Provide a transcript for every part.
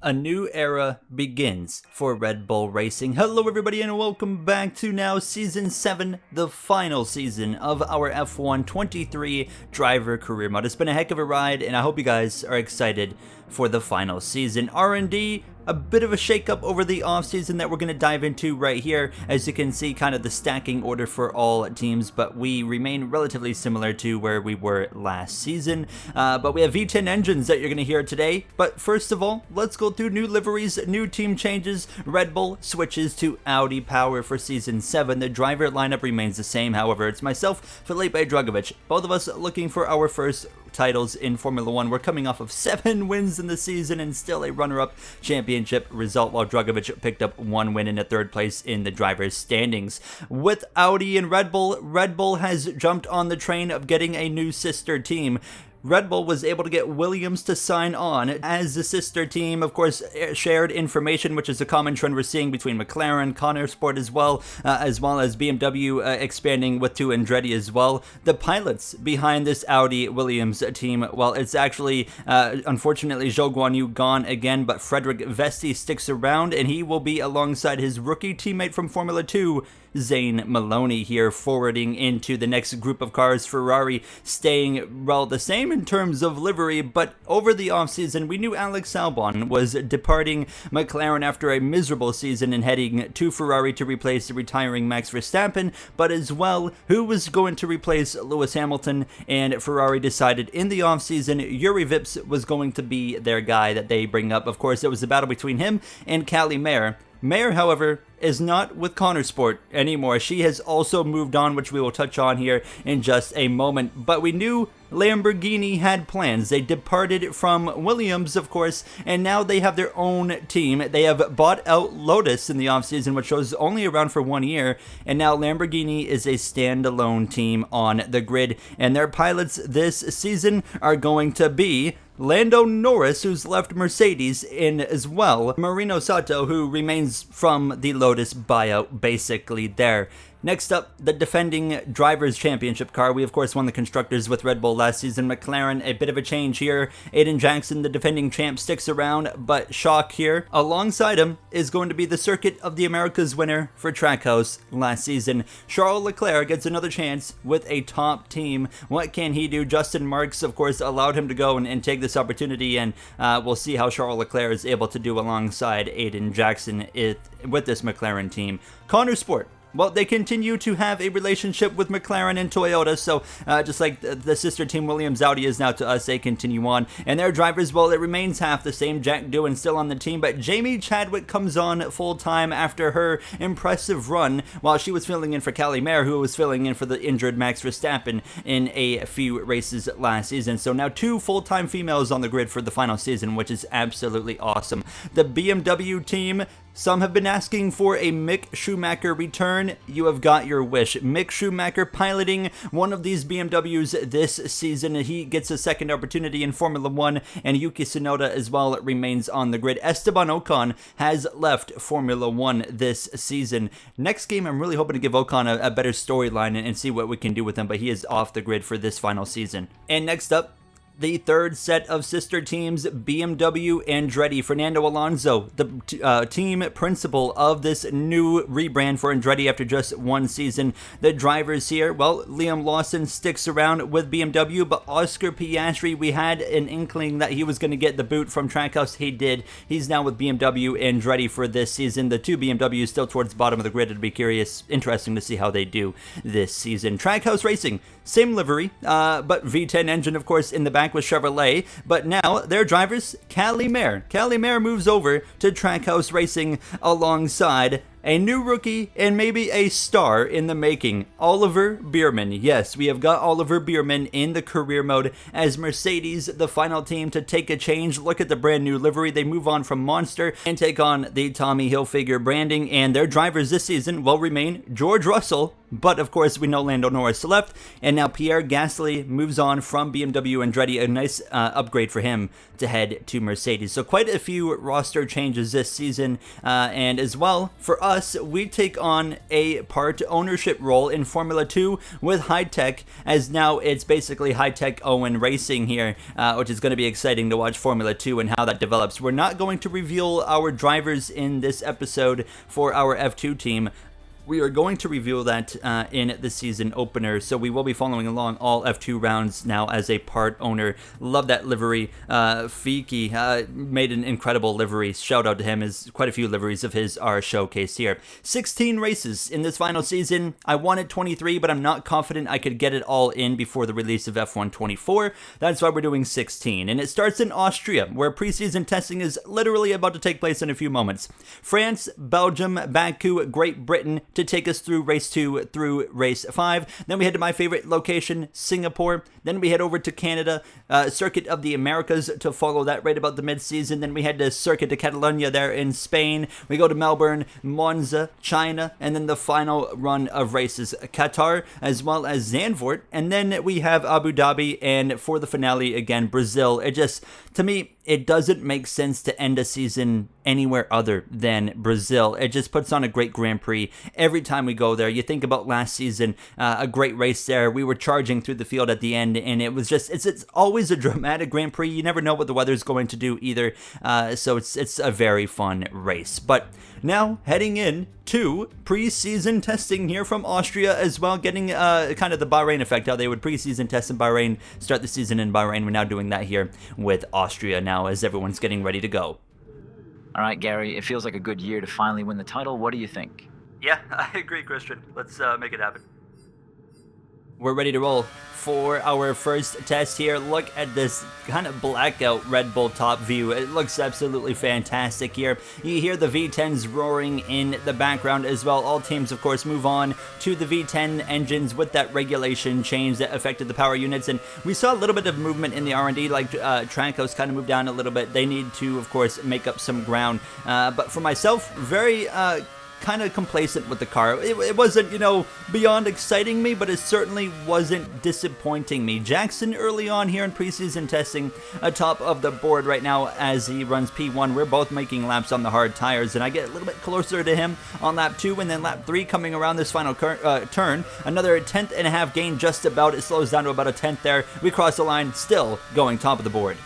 A new era begins for Red Bull Racing. Hello everybody and welcome back to now Season 7, the final season of our F1 23 driver career mode. It's been a heck of a ride and I hope you guys are excited for the final season. R&D, a bit of a shakeup over the offseason that we're going to dive into right here. As you can see, kind of the stacking order for all teams, but we remain relatively similar to where we were last season. But we have V10 engines that you're going to hear today. But first of all, let's go through new liveries, new team changes. Red Bull switches to Audi power for Season 7. The driver lineup remains the same. However, it's myself, Felipe Drugovich, both of us looking for our first titles in Formula 1. We're coming off of 7 wins in the season and still a runner-up championship result, while Drugovich picked up 1 win in a 3rd place in the drivers' standings. With Audi and Red Bull has jumped on the train of getting a new sister team. Red Bull was able to get Williams to sign on as the sister team. Of course, shared information, which is a common trend we're seeing between McLaren, Connorsport as well as BMW expanding with 2 Andretti as well. The pilots behind this Audi Williams team, well, it's actually, unfortunately, Zhou Guanyu gone again, but Frederick Vesti sticks around, and he will be alongside his rookie teammate from Formula 2, Zane Maloney, here forwarding into the next group of cars. Ferrari staying, well, the same in terms of livery, but over the offseason, we knew Alex Albon was departing McLaren after a miserable season and heading to Ferrari to replace the retiring Max Verstappen, but as well, who was going to replace Lewis Hamilton, and Ferrari decided in the offseason Yuri Vips was going to be their guy that they bring up. Of course, it was a battle between him and Callie Mayer. Mayer, however, is not with Connorsport anymore. She has also moved on, which we will touch on here in just a moment. But we knew Lamborghini had plans. They departed from Williams, of course, and now they have their own team. They have bought out Lotus in the offseason, which was only around for 1 year, and now Lamborghini is a standalone team on the grid. And their pilots this season are going to be Lando Norris, who's left Mercedes, in as well Marino Sato, who remains from the Lotus buyout, basically there. Next up, the defending Drivers' Championship car. We, of course, won the Constructors with Red Bull last season. McLaren, a bit of a change here. Aiden Jackson, the defending champ, sticks around, but shock here. Alongside him is going to be the Circuit of the Americas winner for Trackhouse last season. Charles Leclerc gets another chance with a top team. What can he do? Justin Marks, of course, allowed him to go and take this opportunity, and we'll see how Charles Leclerc is able to do alongside Aiden Jackson with this McLaren team. Connorsport. Well, they continue to have a relationship with McLaren and Toyota, so just like the sister team Williams Audi is now to us, they continue on. And their drivers, well, it remains half the same. Jack Doohan still on the team, but Jamie Chadwick comes on full-time after her impressive run while she was filling in for Callie Mayer, who was filling in for the injured Max Verstappen in a few races last season. So now 2 full-time females on the grid for the final season, which is absolutely awesome. The BMW team, some have been asking for a Mick Schumacher return. You have got your wish. Mick Schumacher piloting one of these BMWs this season. He gets a second opportunity in Formula 1, and Yuki Tsunoda as well remains on the grid. Esteban Ocon has left Formula 1 this season. Next game, I'm really hoping to give Ocon a better storyline and see what we can do with him, but he is off the grid for this final season. And next up, the third set of sister teams, BMW Andretti. Fernando Alonso, the team principal of this new rebrand for Andretti after just 1 season. The drivers here, well, Liam Lawson sticks around with BMW, but Oscar Piastri, we had an inkling that he was going to get the boot from Trackhouse. He did. He's now with BMW Andretti for this season. The 2 BMWs still towards the bottom of the grid. It'll be interesting to see how they do this season. Trackhouse Racing, same livery, but V10 engine, of course, in the back with Chevrolet, but now their drivers, Callie Mayer. Callie Mayer moves over to Trackhouse Racing alongside a new rookie and maybe a star in the making, Oliver Bearman. Yes, we have got Oliver Bearman in the career mode as Mercedes, the final team to take a change. Look at the brand new livery. They move on from Monster and take on the Tommy Hilfiger branding, and their drivers this season will remain George Russell, but of course we know Lando Norris left, and now Pierre Gasly moves on from BMW Andretti. A nice upgrade for him to head to Mercedes. So quite a few roster changes this season, and as well for us, us, we take on a part ownership role in Formula 2 with High Tech, as now it's basically High Tech Owen Racing here, which is going to be exciting to watch Formula 2 and how that develops. We're not going to reveal our drivers in this episode for our F2 team. We are going to reveal that in the season opener, so we will be following along all F2 rounds now as a part owner. Love that livery. Fiki made an incredible livery. Shout out to him, as quite a few liveries of his are showcased here. 16 races in this final season. I wanted 23, but I'm not confident I could get it all in before the release of F1 24. That's why we're doing 16, and it starts in Austria, where preseason testing is literally about to take place in a few moments. France, Belgium, Baku, Great Britain, to take us through race 2 through race 5. Then we head to my favorite location, Singapore. Then we head over to Canada, Circuit of the Americas, to follow that right about the mid-season. Then we head to Circuit de Catalunya there in Spain. We go to Melbourne, Monza, China, and then the final run of races, Qatar, as well as Zandvoort. And then we have Abu Dhabi, and for the finale, again, Brazil. It just, to me, it doesn't make sense to end a season anywhere other than Brazil. It just puts on a great Grand Prix every time we go there. You think about last season, a great race there. We were charging through the field at the end, and it was just, it's always a dramatic Grand Prix. You never know what the weather's going to do either, so it's a very fun race. But now heading in to preseason testing here from Austria as well, getting kind of the Bahrain effect, how they would preseason test in Bahrain, start the season in Bahrain. We're now doing that here with Austria now as everyone's getting ready to go. All right, Gary, it feels like a good year to finally win the title. What do you think? Yeah, I agree, Christian. Let's make it happen. We're ready to roll for our first test here. Look at this kind of blackout Red Bull top view. It looks absolutely fantastic here. You hear the V10s roaring in the background as well. All teams, of course, move on to the V10 engines with that regulation change that affected the power units. And we saw a little bit of movement in the R&D, like Trancos kind of moved down a little bit. They need to, of course, make up some ground. But for myself, very kind of complacent with the car. It wasn't, beyond exciting me, but it certainly wasn't disappointing me. Jackson early on here in preseason testing atop of the board right now as he runs P1. We're both making laps on the hard tires, and I get a little bit closer to him on lap 2, and then lap 3 coming around this final turn. Another 10th and a half gain just about. It slows down to about a 10th there. We cross the line, still going top of the board.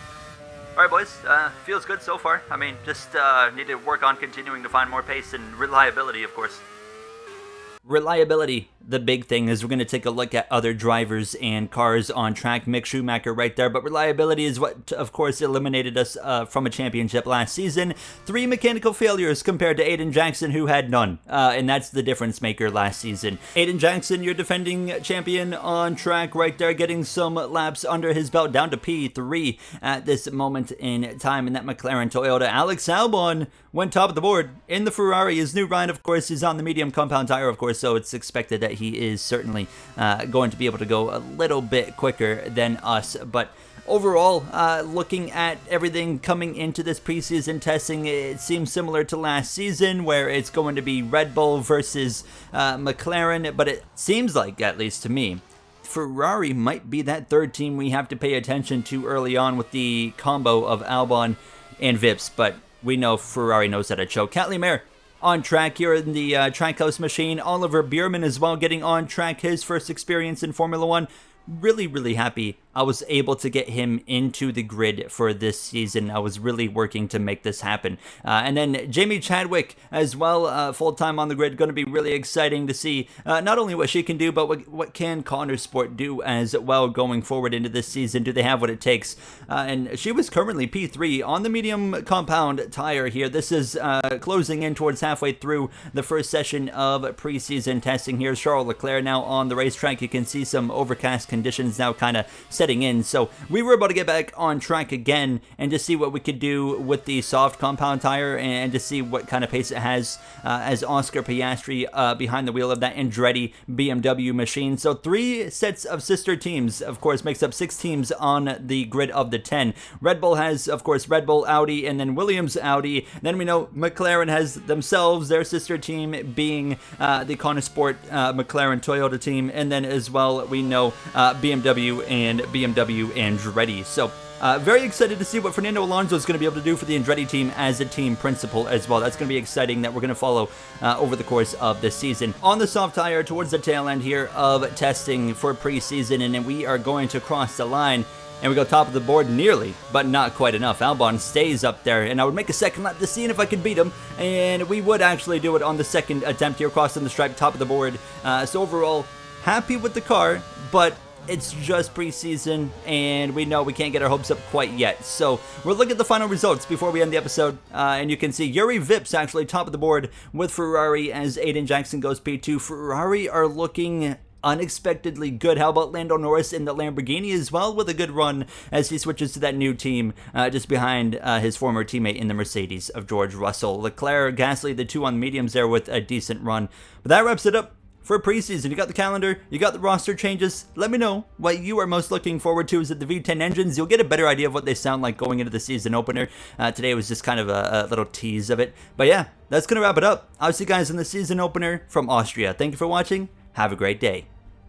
All right, boys, feels good so far. I mean, just need to work on continuing to find more pace and reliability, of course. Reliability, the big thing, is we're going to take a look at other drivers and cars on track. Mick Schumacher right there, but reliability is what, of course, eliminated us from a championship last season. 3 mechanical failures compared to Aiden Jackson, who had none, and that's the difference maker last season. Aiden Jackson, your defending champion on track right there, getting some laps under his belt, down to P3 at this moment in time in that McLaren Toyota. Alex Albon went top of the board in the Ferrari. His new ride, of course, is on the medium compound tire, of course, so it's expected that he is certainly going to be able to go a little bit quicker than us. But overall, looking at everything coming into this preseason testing, it seems similar to last season, where it's going to be Red Bull versus McLaren, but it seems like, at least to me, Ferrari might be that third team we have to pay attention to early on with the combo of Albon and Vips, but we know Ferrari knows how to choke. Cat Lemaire on track here in the Trackhouse machine. Oliver Beerman as well, getting on track, his first experience in Formula 1. Really happy I was able to get him into the grid for this season. I was really working to make this happen. And then Jamie Chadwick as well, full-time on the grid. Going to be really exciting to see not only what she can do, but what can Connor Sport do as well going forward into this season. Do they have what it takes? And she was currently P3 on the medium compound tire here. This is closing in towards halfway through the first session of preseason testing here. Charles Leclerc now on the racetrack. You can see some overcast conditions now kind of setting in, so we were able to get back on track again and to see what we could do with the soft compound tire and to see what kind of pace it has as Oscar Piastri behind the wheel of that Andretti BMW machine. So 3 sets of sister teams, of course, makes up 6 teams on the grid of the 10. Red Bull has, of course, Red Bull, Audi, and then Williams, Audi. Then we know McLaren has themselves, their sister team being the Connor Sport McLaren Toyota team, and then as well we know BMW and BMW Andretti. So Very excited to see what Fernando Alonso is going to be able to do for the Andretti team as a team principal as well. That's going to be exciting that we're going to follow over the course of the season. On the soft tire towards the tail end here of testing for preseason, and then we are going to cross the line. And we go top of the board nearly, but not quite enough. Albon stays up there, and I would make a second lap to see if I could beat him. And we would actually do it on the second attempt here, crossing the stripe, top of the board. So overall, happy with the car, but it's just preseason, and we know we can't get our hopes up quite yet. So we'll look at the final results before we end the episode. And you can see Yuri Vips actually top of the board with Ferrari as Aiden Jackson goes P2. Ferrari are looking unexpectedly good. How about Lando Norris in the Lamborghini as well with a good run as he switches to that new team just behind his former teammate in the Mercedes of George Russell. Leclerc, Gasly, the two on the mediums there with a decent run. But that wraps it up for preseason. You got the calendar, you got the roster changes. Let me know what you are most looking forward to. Is it the V10 engines? You'll get a better idea of what they sound like going into the season opener. Today was just kind of a little tease of it. But yeah, that's going to wrap it up. I'll see you guys in the season opener from Austria. Thank you for watching. Have a great day.